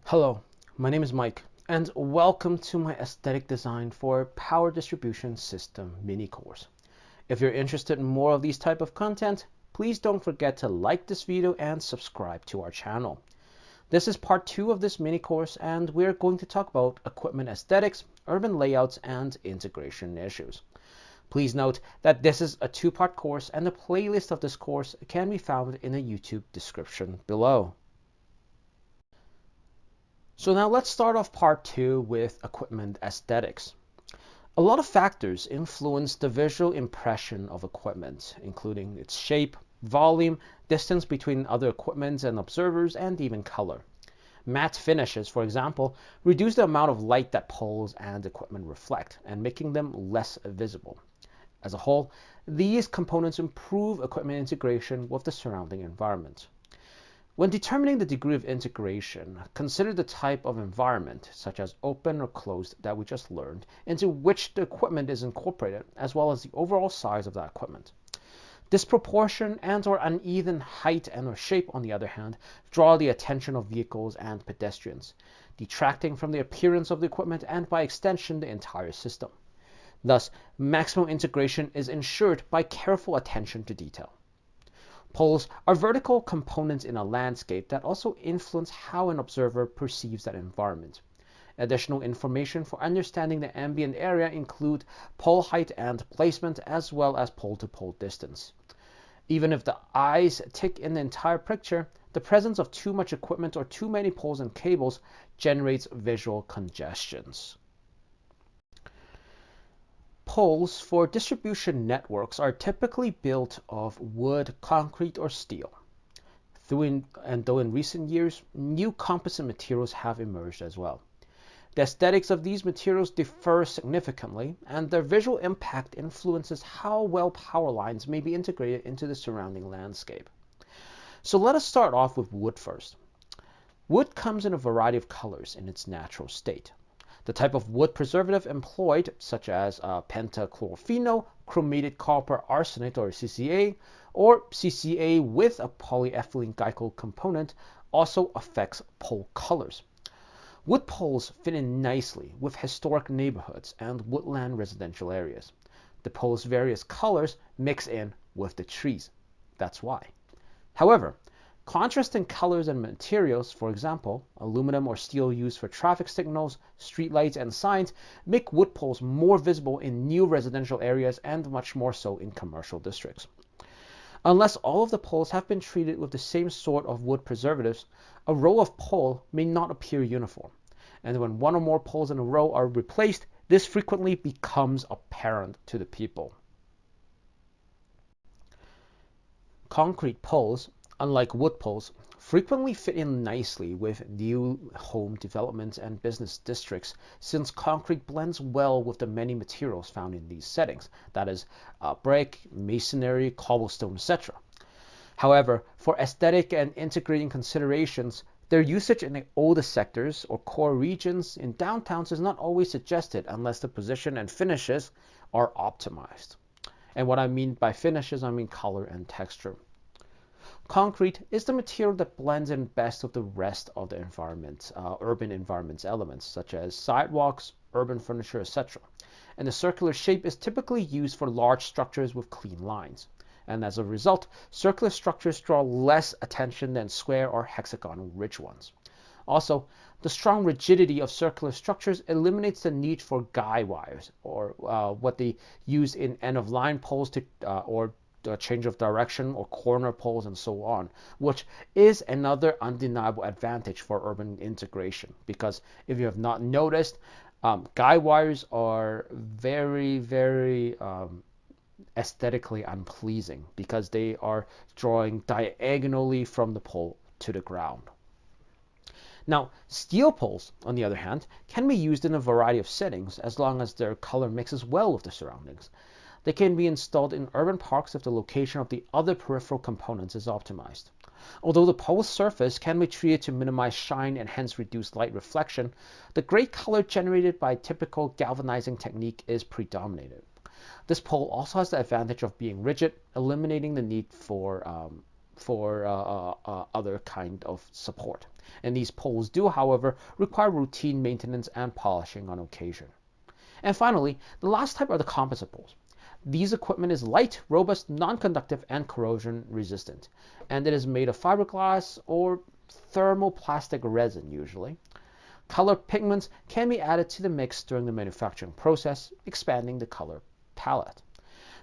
Hello, my name is Mike, and welcome to my aesthetic design for power distribution system mini course. If you're interested in more of these type of content, please don't forget to like this video and subscribe to our channel. This is part 2 of this mini course, and we're going to talk about equipment aesthetics, urban layouts, and integration issues. Please note that this is a 2-part course, and the playlist of this course can be found in the YouTube description below. So now let's start off part 2 with equipment aesthetics. A lot of factors influence the visual impression of equipment, including its shape, volume, distance between other equipment and observers, and even color. Matte finishes, for example, reduce the amount of light that poles and equipment reflect, and making them less visible. As a whole, these components improve equipment integration with the surrounding environment. When determining the degree of integration, consider the type of environment, such as open or closed that we just learned, into which the equipment is incorporated, as well as the overall size of that equipment. Disproportion and/or uneven height and/or shape, on the other hand, draw the attention of vehicles and pedestrians, detracting from the appearance of the equipment and, by extension, the entire system. Thus, maximum integration is ensured by careful attention to detail. Poles are vertical components in a landscape that also influence how an observer perceives that environment. Additional information for understanding the ambient area include pole height and placement, as well as pole-to-pole distance. Even if the eyes take in the entire picture, the presence of too much equipment or too many poles and cables generates visual congestions. Poles for distribution networks are typically built of wood, concrete, or steel. Though in recent years, new composite materials have emerged as well. The aesthetics of these materials differ significantly, and their visual impact influences how well power lines may be integrated into the surrounding landscape. So let us start off with wood first. Wood comes in a variety of colors in its natural state. The type of wood preservative employed, such as pentachlorophenol, chromated copper arsenate or CCA, or CCA with a polyethylene glycol component, also affects pole colors. Wood poles fit in nicely with historic neighborhoods and woodland residential areas. The pole's various colors mix in with the trees. That's why. However, contrasting colors and materials, for example, aluminum or steel used for traffic signals, streetlights, and signs, make wood poles more visible in new residential areas and much more so in commercial districts. Unless all of the poles have been treated with the same sort of wood preservatives, a row of pole may not appear uniform. And when one or more poles in a row are replaced, this frequently becomes apparent to the people. Concrete poles, unlike wood poles, frequently fit in nicely with new home developments and business districts, since concrete blends well with the many materials found in these settings, that is, brick, masonry, cobblestone, etc. However, for aesthetic and integrating considerations, their usage in the older sectors or core regions in downtowns is not always suggested unless the position and finishes are optimized. And what I mean by finishes, I mean color and texture. Concrete is the material that blends in best with the rest of the environment, urban environment's elements, such as sidewalks, urban furniture, etc. And the circular shape is typically used for large structures with clean lines. And as a result, circular structures draw less attention than square or hexagonal ridge ones. Also, the strong rigidity of circular structures eliminates the need for guy wires, or what they use in end-of-line poles or change of direction or corner poles and so on, which is another undeniable advantage for urban integration. Because if you have not noticed, guy wires are very aesthetically unpleasing because they are drawing diagonally from the pole to the ground. Now, steel poles, on the other hand, can be used in a variety of settings as long as their color mixes well with the surroundings. They can be installed in urban parks if the location of the other peripheral components is optimized. Although the pole's surface can be treated to minimize shine and hence reduce light reflection, the gray color generated by typical galvanizing technique is predominated. This pole also has the advantage of being rigid, eliminating the need for other kind of support. And these poles do, however, require routine maintenance and polishing on occasion. And finally, the last type are the composite poles. These equipment is light, robust, non-conductive, and corrosion resistant, and it is made of fiberglass or thermoplastic resin usually. Color pigments can be added to the mix during the manufacturing process, expanding the color palette.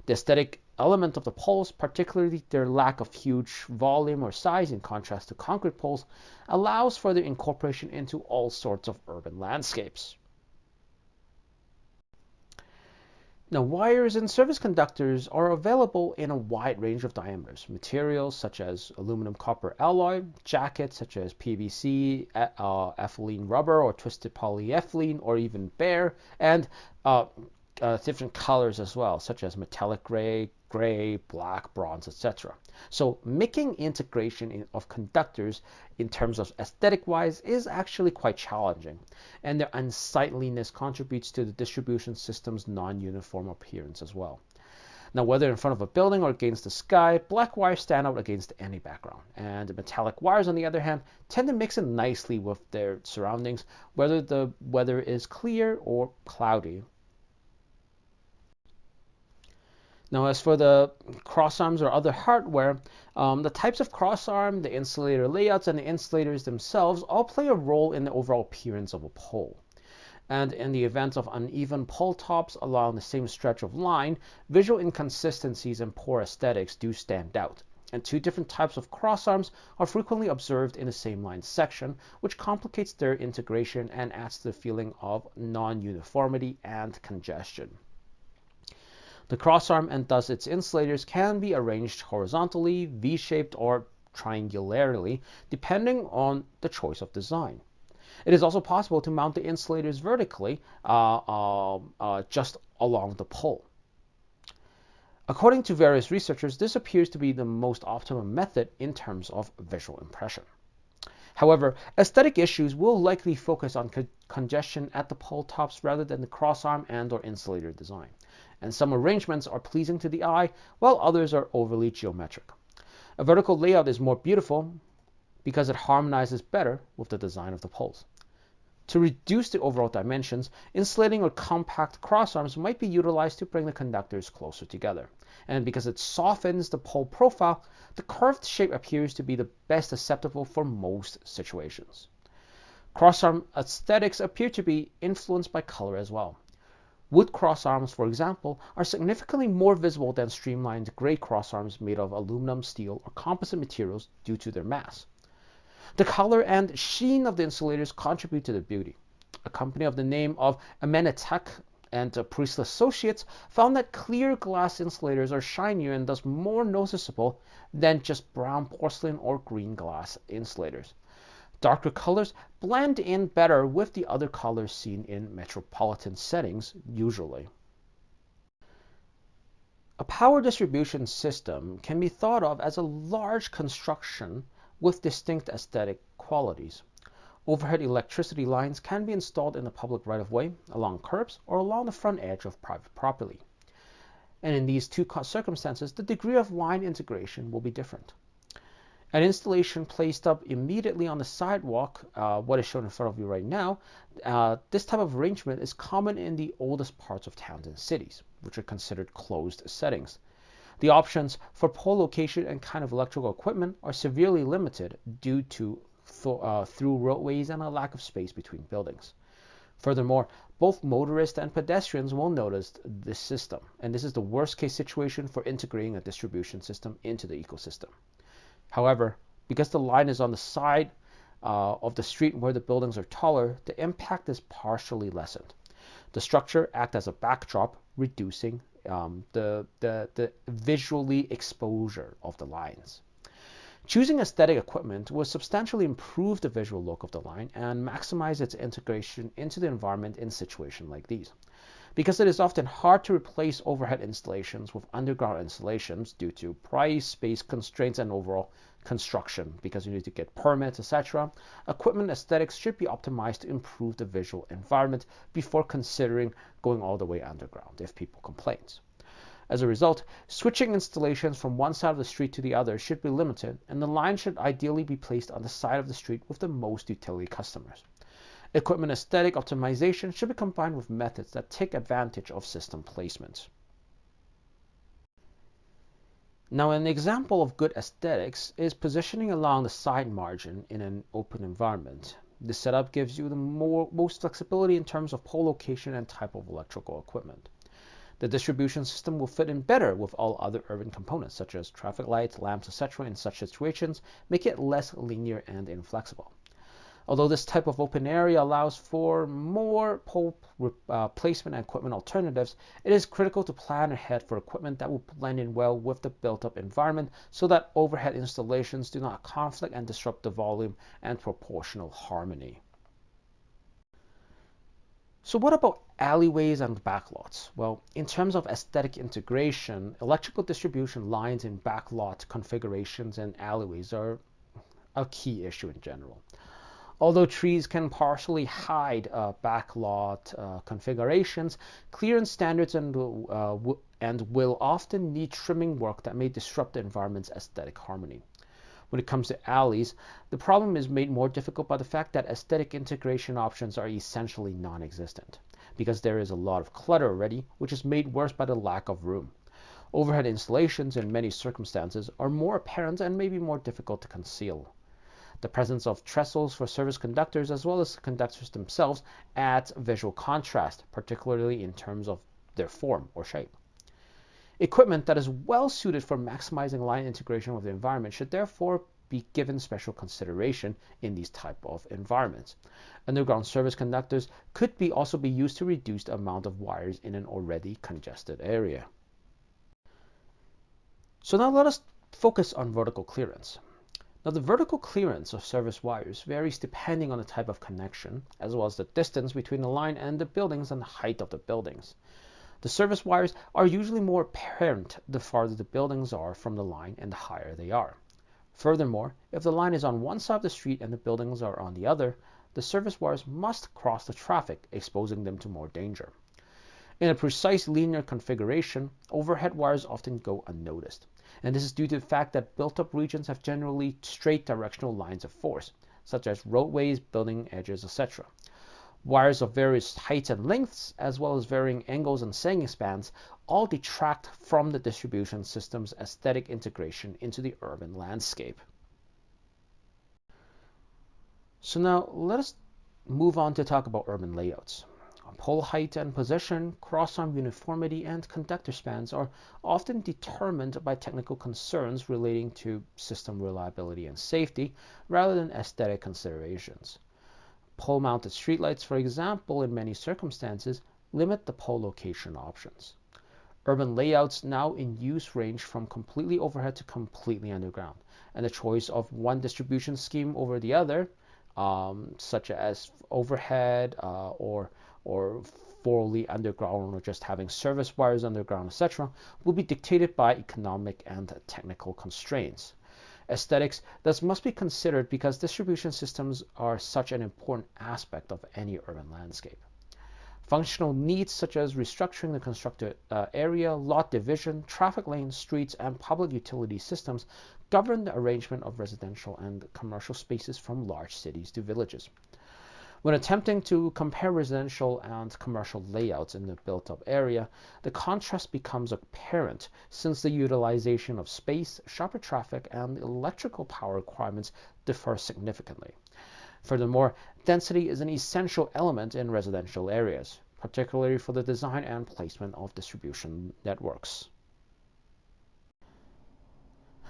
The aesthetic element of the poles, particularly their lack of huge volume or size in contrast to concrete poles, allows for their incorporation into all sorts of urban landscapes. Now, wires and service conductors are available in a wide range of diameters. Materials such as aluminum copper alloy, jackets such as PVC, ethylene rubber, or twisted polyethylene, or even bare, and different colors as well, such as metallic gray, black, bronze, etc. So making integration of conductors in terms of aesthetic wise is actually quite challenging, and their unsightliness contributes to the distribution system's non-uniform appearance as well. Now, whether in front of a building or against the sky, black wires stand out against any background, and metallic wires, on the other hand, tend to mix in nicely with their surroundings, whether the weather is clear or cloudy. Now, as for the crossarms or other hardware, the types of crossarm, the insulator layouts, and the insulators themselves all play a role in the overall appearance of a pole. And in the event of uneven pole tops along the same stretch of line, visual inconsistencies and poor aesthetics do stand out. And two different types of crossarms are frequently observed in the same line section, which complicates their integration and adds to the feeling of non-uniformity and congestion. The crossarm and thus its insulators can be arranged horizontally, V-shaped, or triangularly, depending on the choice of design. It is also possible to mount the insulators vertically just along the pole. According to various researchers, this appears to be the most optimum method in terms of visual impression. However, aesthetic issues will likely focus on congestion at the pole tops rather than the crossarm and/or insulator design. And some arrangements are pleasing to the eye, while others are overly geometric. A vertical layout is more beautiful because it harmonizes better with the design of the poles. To reduce the overall dimensions, insulating or compact crossarms might be utilized to bring the conductors closer together. And because it softens the pole profile, the curved shape appears to be the best acceptable for most situations. Crossarm aesthetics appear to be influenced by color as well. Wood crossarms, for example, are significantly more visible than streamlined gray crossarms made of aluminum, steel, or composite materials due to their mass. The color and sheen of the insulators contribute to the beauty. A company of the name of Amenitech and Priestley Associates found that clear glass insulators are shinier and thus more noticeable than just brown porcelain or green glass insulators. Darker colors blend in better with the other colors seen in metropolitan settings usually. A power distribution system can be thought of as a large construction with distinct aesthetic qualities. Overhead electricity lines can be installed in the public right-of-way, along curbs, or along the front edge of private property. And in these two circumstances, the degree of line integration will be different. An installation placed up immediately on the sidewalk, what is shown in front of you right now, this type of arrangement is common in the oldest parts of towns and cities, which are considered closed settings. The options for pole location and kind of electrical equipment are severely limited due to through roadways and a lack of space between buildings. Furthermore, both motorists and pedestrians will notice this system, and this is the worst case situation for integrating a distribution system into the ecosystem. However, because the line is on the side of the street where the buildings are taller, the impact is partially lessened. The structure acts as a backdrop, reducing the visually exposure of the lines. Choosing aesthetic equipment will substantially improve the visual look of the line and maximize its integration into the environment in situations like these. Because it is often hard to replace overhead installations with underground installations due to price, space constraints, and overall construction, because you need to get permits, etc., equipment aesthetics should be optimized to improve the visual environment before considering going all the way underground if people complain. As a result, switching installations from one side of the street to the other should be limited, and the line should ideally be placed on the side of the street with the most utility customers. Equipment aesthetic optimization should be combined with methods that take advantage of system placement. Now, an example of good aesthetics is positioning along the side margin in an open environment. This setup gives you the most flexibility in terms of pole location and type of electrical equipment. The distribution system will fit in better with all other urban components, such as traffic lights, lamps, etc. in such situations, make it less linear and inflexible. Although this type of open area allows for more pole placement and equipment alternatives, it is critical to plan ahead for equipment that will blend in well with the built-up environment so that overhead installations do not conflict and disrupt the volume and proportional harmony. So what about alleyways and backlots? Well, in terms of aesthetic integration, electrical distribution lines in backlot configurations and alleyways are a key issue in general. Although trees can partially hide backlot configurations, clearance standards and will often need trimming work that may disrupt the environment's aesthetic harmony. When it comes to alleys, the problem is made more difficult by the fact that aesthetic integration options are essentially non-existent, because there is a lot of clutter already, which is made worse by the lack of room. Overhead installations in many circumstances are more apparent and may be more difficult to conceal. The presence of trestles for service conductors as well as the conductors themselves adds visual contrast, particularly in terms of their form or shape. Equipment that is well suited for maximizing line integration with the environment should therefore be given special consideration in these type of environments. Underground service conductors could also be used to reduce the amount of wires in an already congested area. So now let us focus on vertical clearance. Now, the vertical clearance of service wires varies depending on the type of connection, as well as the distance between the line and the buildings and the height of the buildings. The service wires are usually more apparent the farther the buildings are from the line and the higher they are. Furthermore, if the line is on one side of the street and the buildings are on the other, the service wires must cross the traffic, exposing them to more danger. In a precise linear configuration, overhead wires often go unnoticed, and this is due to the fact that built-up regions have generally straight directional lines of force, such as roadways, building edges, etc. Wires of various heights and lengths, as well as varying angles and sagging spans, all detract from the distribution system's aesthetic integration into the urban landscape. So now let us move on to talk about urban layouts. Pole height and position, crossarm uniformity, and conductor spans are often determined by technical concerns relating to system reliability and safety rather than aesthetic considerations. Pole-mounted streetlights, for example, in many circumstances, limit the pole location options. Urban layouts now in use range from completely overhead to completely underground, and the choice of one distribution scheme over the other, such as overhead or fully underground or just having service wires underground, etc., will be dictated by economic and technical constraints. Aesthetics thus must be considered because distribution systems are such an important aspect of any urban landscape. Functional needs such as restructuring the constructed area, lot division, traffic lanes, streets, and public utility systems govern the arrangement of residential and commercial spaces from large cities to villages. When attempting to compare residential and commercial layouts in the built-up area, the contrast becomes apparent since the utilization of space, shopper traffic, and electrical power requirements differ significantly. Furthermore, density is an essential element in residential areas, particularly for the design and placement of distribution networks.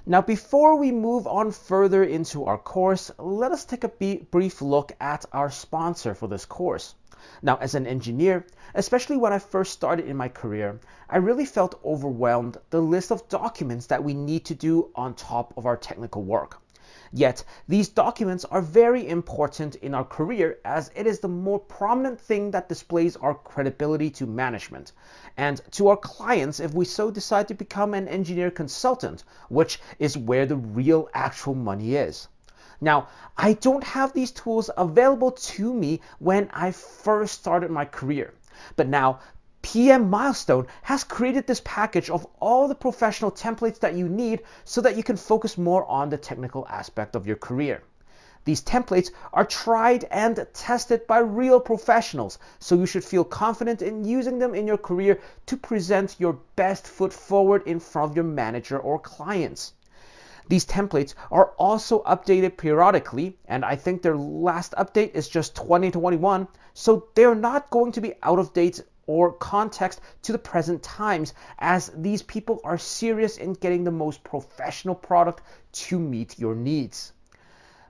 Now, before we move on further into our course, let us take a brief look at our sponsor for this course. Now, as an engineer, especially when I first started in my career, I really felt overwhelmed the list of documents that we need to do on top of our technical work. Yet, these documents are very important in our career as it is the more prominent thing that displays our credibility to management and to our clients if we so decide to become an engineer consultant, which is where the real actual money is. Now, I don't have these tools available to me when I first started my career, but now PM Milestone has created this package of all the professional templates that you need so that you can focus more on the technical aspect of your career. These templates are tried and tested by real professionals, so you should feel confident in using them in your career to present your best foot forward in front of your manager or clients. These templates are also updated periodically, and I think their last update is just 2021, so they're not going to be out of date or context to the present times, as these people are serious in getting the most professional product to meet your needs.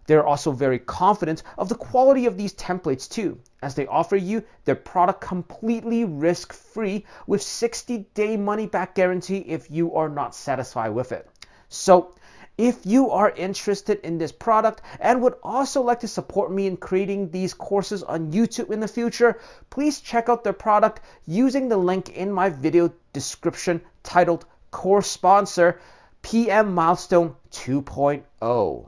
They're also very confident of the quality of these templates too, as they offer you their product completely risk-free with 60-day money-back guarantee if you are not satisfied with it. So, if you are interested in this product and would also like to support me in creating these courses on YouTube in the future, please check out their product using the link in my video description titled Course Sponsor PM Milestone 2.0.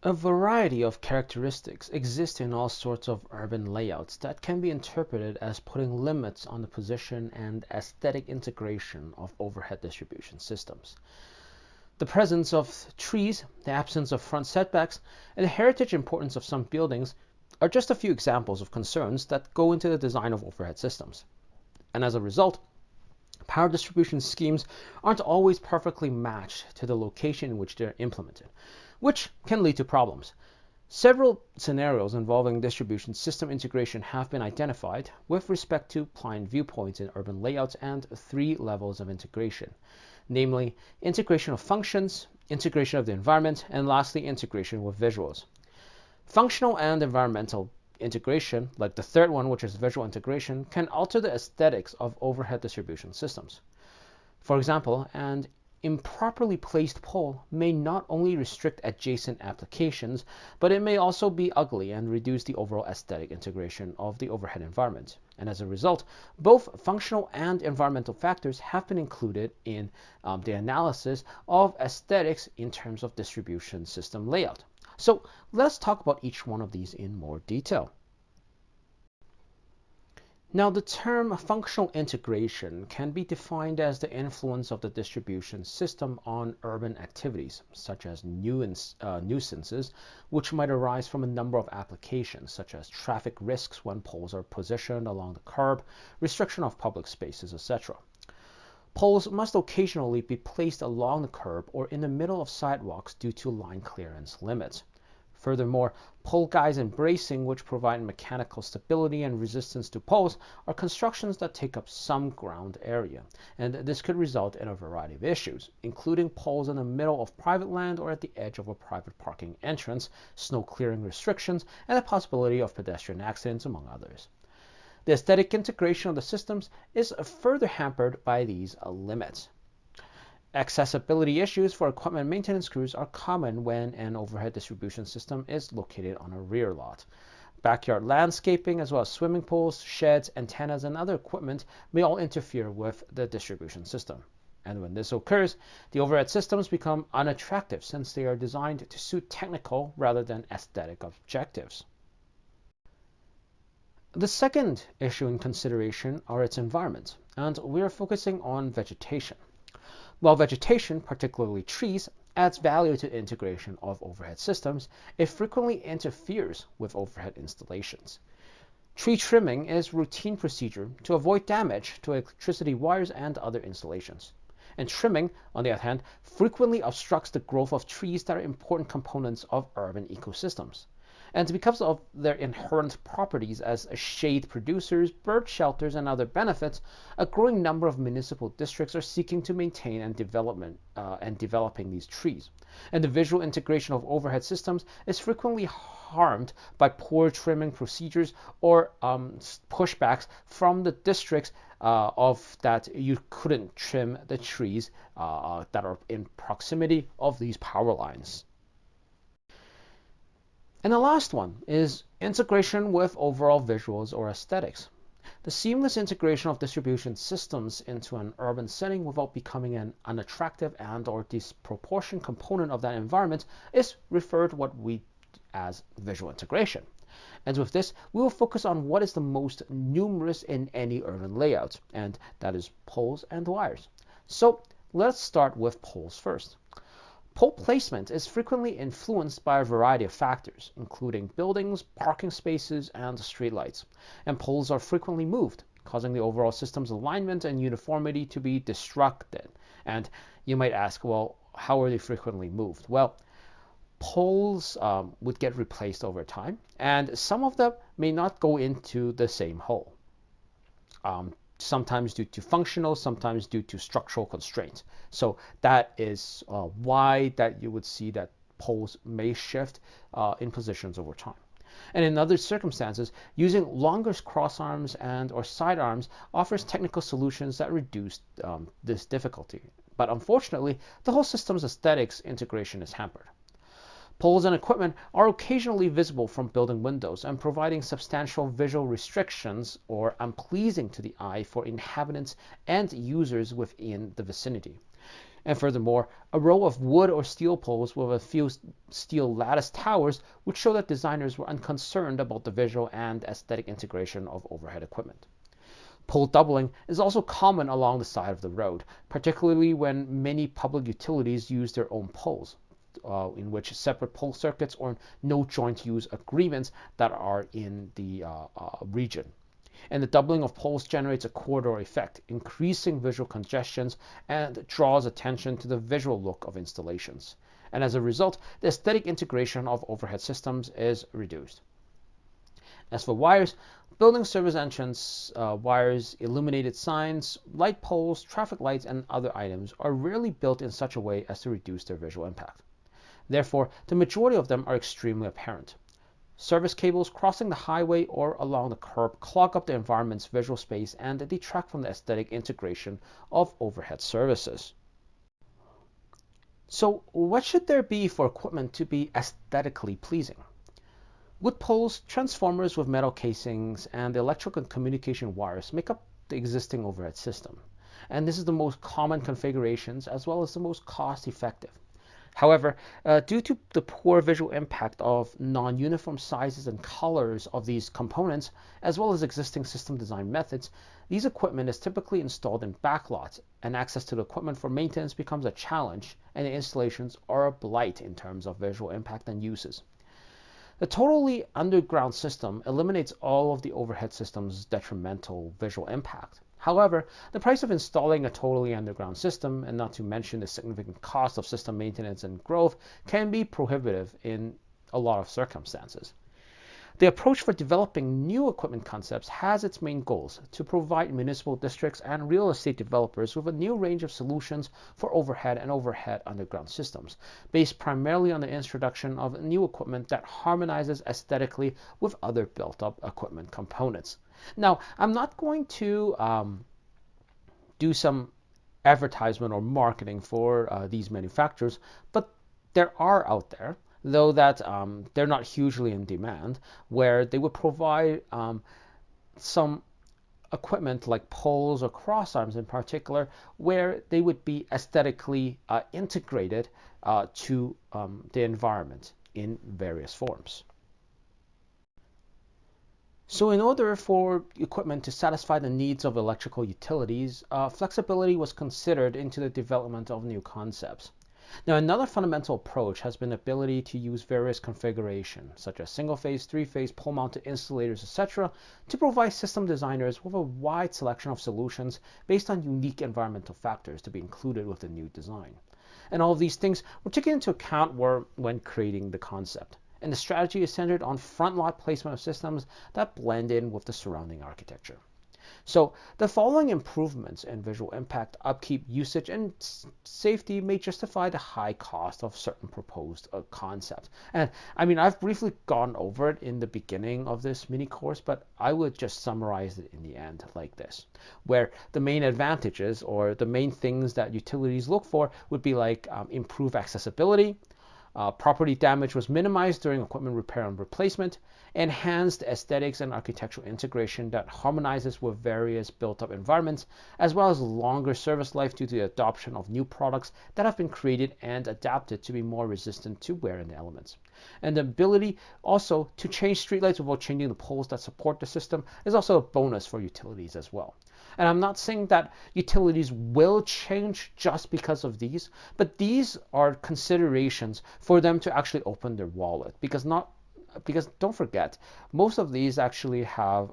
A variety of characteristics exist in all sorts of urban layouts that can be interpreted as putting limits on the position and aesthetic integration of overhead distribution systems. The presence of trees, the absence of front setbacks, and the heritage importance of some buildings are just a few examples of concerns that go into the design of overhead systems. And as a result, power distribution schemes aren't always perfectly matched to the location in which they're implemented, which can lead to problems. Several scenarios involving distribution system integration have been identified with respect to client viewpoints in urban layouts and 3 levels of integration, namely integration of functions, integration of the environment, and lastly integration with visuals. Functional and environmental integration, like the third one, which is visual integration, can alter the aesthetics of overhead distribution systems. For example, an improperly placed pole may not only restrict adjacent applications, but it may also be ugly and reduce the overall aesthetic integration of the overhead environment. And as a result, both functional and environmental factors have been included in the analysis of aesthetics in terms of distribution system layout. So let's talk about each one of these in more detail. Now, the term functional integration can be defined as the influence of the distribution system on urban activities, such as nuisances, which might arise from a number of applications, such as traffic risks when poles are positioned along the curb, restriction of public spaces, etc. Poles must occasionally be placed along the curb or in the middle of sidewalks due to line clearance limits. Furthermore, pole guides and bracing, which provide mechanical stability and resistance to poles, are constructions that take up some ground area, and this could result in a variety of issues, including poles in the middle of private land or at the edge of a private parking entrance, snow clearing restrictions, and the possibility of pedestrian accidents, among others. The aesthetic integration of the systems is further hampered by these limits. Accessibility issues for equipment maintenance crews are common when an overhead distribution system is located on a rear lot. Backyard landscaping, as well as swimming pools, sheds, antennas, and other equipment may all interfere with the distribution system. And when this occurs, the overhead systems become unattractive since they are designed to suit technical rather than aesthetic objectives. The second issue in consideration are its environment, and we are focusing on vegetation. While vegetation, particularly trees, adds value to integration of overhead systems, it frequently interferes with overhead installations. Tree trimming is routine procedure to avoid damage to electricity wires and other installations. And trimming, on the other hand, frequently obstructs the growth of trees that are important components of urban ecosystems. And because of their inherent properties as shade producers, bird shelters, and other benefits, a growing number of municipal districts are seeking to maintain and developing these trees. And the visual integration of overhead systems is frequently harmed by poor trimming procedures or pushbacks from the districts of that you couldn't trim the trees that are in proximity of these power lines. And the last one is integration with overall visuals or aesthetics. The seamless integration of distribution systems into an urban setting without becoming an unattractive and or disproportionate component of that environment is referred to what we as visual integration. And with this, we will focus on what is the most numerous in any urban layout, and that is poles and wires. So let's start with poles first. Pole placement is frequently influenced by a variety of factors, including buildings, parking spaces, and streetlights. And poles are frequently moved, causing the overall system's alignment and uniformity to be disrupted. And you might ask, well, how are they frequently moved? Well, poles would get replaced over time, and some of them may not go into the same hole. Sometimes due to functional, sometimes due to structural constraints. So that is why that you would see that poles may shift in positions over time. And in other circumstances, using longer crossarms and or sidearms offers technical solutions that reduce this difficulty. But unfortunately, the whole system's aesthetics integration is hampered. Poles and equipment are occasionally visible from building windows and providing substantial visual restrictions or unpleasing to the eye for inhabitants and users within the vicinity. And furthermore, a row of wood or steel poles with a few steel lattice towers would show that designers were unconcerned about the visual and aesthetic integration of overhead equipment. Pole doubling is also common along the side of the road, particularly when many public utilities use their own poles. In which separate pole circuits or no joint use agreements that are in the region. And the doubling of poles generates a corridor effect, increasing visual congestions and draws attention to the visual look of installations. And as a result, the aesthetic integration of overhead systems is reduced. As for wires, building service entrance wires, illuminated signs, light poles, traffic lights, and other items are rarely built in such a way as to reduce their visual impact. Therefore, the majority of them are extremely apparent. Service cables crossing the highway or along the curb clog up the environment's visual space and detract from the aesthetic integration of overhead services. So, what should there be for equipment to be aesthetically pleasing? Wood poles, transformers with metal casings, and electrical and communication wires make up the existing overhead system. And this is the most common configurations as well as the most cost-effective. However, due to the poor visual impact of non-uniform sizes and colors of these components, as well as existing system design methods, these equipment is typically installed in backlots, and access to the equipment for maintenance becomes a challenge, and the installations are a blight in terms of visual impact and uses. The totally underground system eliminates all of the overhead system's detrimental visual impact. However, the price of installing a totally underground system, and not to mention the significant cost of system maintenance and growth, can be prohibitive in a lot of circumstances. The approach for developing new equipment concepts has its main goals to provide municipal districts and real estate developers with a new range of solutions for overhead and overhead underground systems, based primarily on the introduction of new equipment that harmonizes aesthetically with other built-up equipment components. Now, I'm not going to do some advertisement or marketing for these manufacturers, but there are out there, though that they're not hugely in demand, where they would provide some equipment like poles or crossarms in particular, where they would be aesthetically integrated to the environment in various forms. So in order for equipment to satisfy the needs of electrical utilities, flexibility was considered into the development of new concepts. Now, another fundamental approach has been the ability to use various configurations, such as single-phase, three-phase, pole-mounted insulators, etc., to provide system designers with a wide selection of solutions based on unique environmental factors to be included with the new design. And all of these things were taken into account when creating the concept. And the strategy is centered on front lot placement of systems that blend in with the surrounding architecture. So the following improvements in visual impact, upkeep, usage, and safety may justify the high cost of certain proposed concepts. And I mean, I've briefly gone over it in the beginning of this mini course, but I would just summarize it in the end like this, where the main advantages or the main things that utilities look for would be like improved accessibility, property damage was minimized during equipment repair and replacement, enhanced aesthetics and architectural integration that harmonizes with various built-up environments, as well as longer service life due to the adoption of new products that have been created and adapted to be more resistant to wear and elements. And the ability also to change streetlights without changing the poles that support the system is also a bonus for utilities as well. And I'm not saying that utilities will change just because of these, but these are considerations for them to actually open their wallet, because don't forget, most of these actually have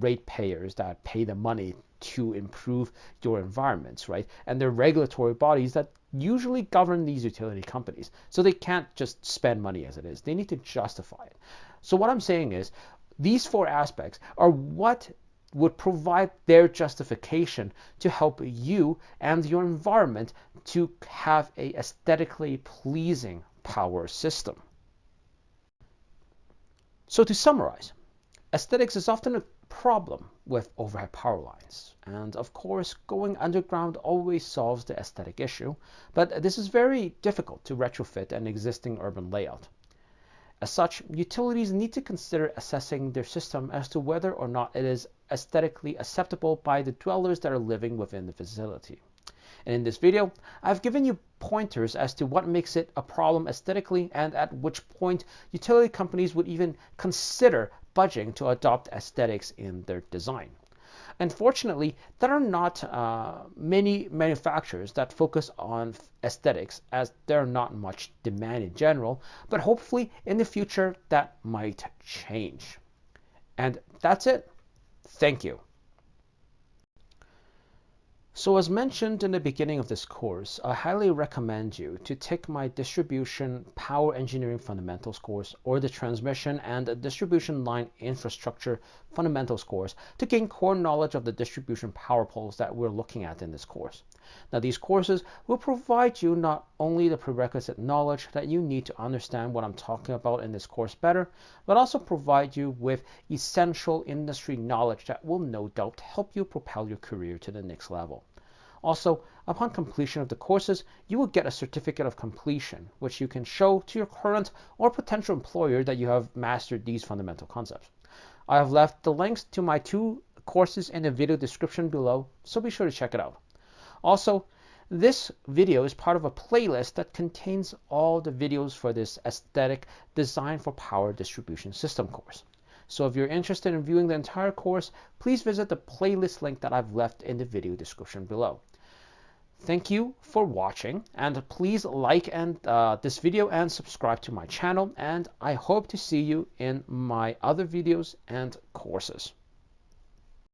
ratepayers that pay the money to improve your environments, right? And they're regulatory bodies that usually govern these utility companies. So they can't just spend money as it is. They need to justify it. So what I'm saying is these four aspects are what would provide their justification to help you and your environment to have a aesthetically pleasing power system. So to summarize, aesthetics is often a problem with overhead power lines. And of course, going underground always solves the aesthetic issue, but this is very difficult to retrofit an existing urban layout. As such, utilities need to consider assessing their system as to whether or not it is aesthetically acceptable by the dwellers that are living within the facility. And in this video, I've given you pointers as to what makes it a problem aesthetically and at which point utility companies would even consider budging to adopt aesthetics in their design. Unfortunately, there are not many manufacturers that focus on aesthetics, as there are not much demand in general, but hopefully in the future that might change. And that's it. Thank you. So as mentioned in the beginning of this course, I highly recommend you to take my Distribution Power Engineering Fundamentals course or the Transmission and Distribution Line Infrastructure Fundamentals course to gain core knowledge of the distribution power poles that we're looking at in this course. Now these courses will provide you not only the prerequisite knowledge that you need to understand what I'm talking about in this course better, but also provide you with essential industry knowledge that will no doubt help you propel your career to the next level. Also, upon completion of the courses, you will get a certificate of completion, which you can show to your current or potential employer that you have mastered these fundamental concepts. I have left the links to my 2 courses in the video description below, so be sure to check it out. Also, this video is part of a playlist that contains all the videos for this aesthetic design for power distribution system course. So if you're interested in viewing the entire course, please visit the playlist link that I've left in the video description below. Thank you for watching, and please like this video and subscribe to my channel, and I hope to see you in my other videos and courses.